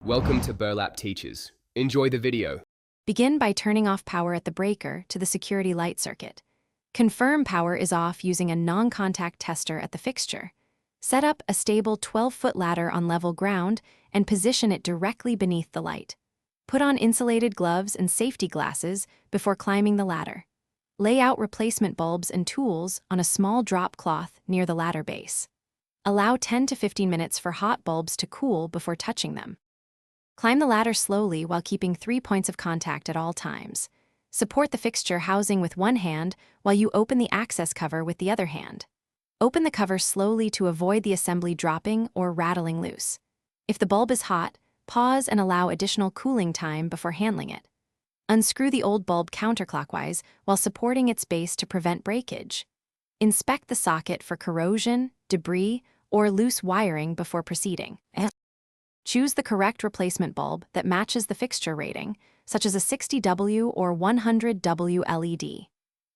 Welcome to Burlap Teachers. Enjoy the video. Begin by turning off power at the breaker to the security light circuit. Confirm power is off using a non-contact tester at the fixture. Set up a stable 12-foot ladder on level ground and position it directly beneath the light. Put on insulated gloves and safety glasses before climbing the ladder. Lay out replacement bulbs and tools on a small drop cloth near the ladder base. Allow 10 to 15 minutes for hot bulbs to cool before touching them. Climb the ladder slowly while keeping 3 points of contact at all times. Support the fixture housing with one hand while you open the access cover with the other hand. Open the cover slowly to avoid the assembly dropping or rattling loose. If the bulb is hot, pause and allow additional cooling time before handling it. Unscrew the old bulb counterclockwise while supporting its base to prevent breakage. Inspect the socket for corrosion, debris, or loose wiring before proceeding. Choose the correct replacement bulb that matches the fixture rating, such as a 60W or 100W LED.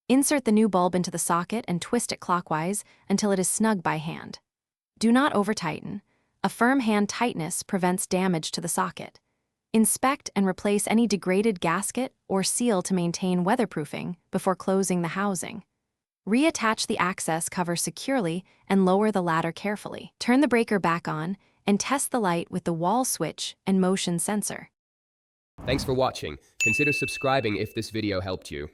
Insert the new bulb into the socket and twist it clockwise until it is snug by hand. Do not over-tighten. A firm hand tightness prevents damage to the socket. Inspect and replace any degraded gasket or seal to maintain weatherproofing before closing the housing. Reattach the access cover securely and lower the ladder carefully. Turn the breaker back on and test the light with the wall switch and motion sensor. Thanks for watching. Consider subscribing if this video helped you.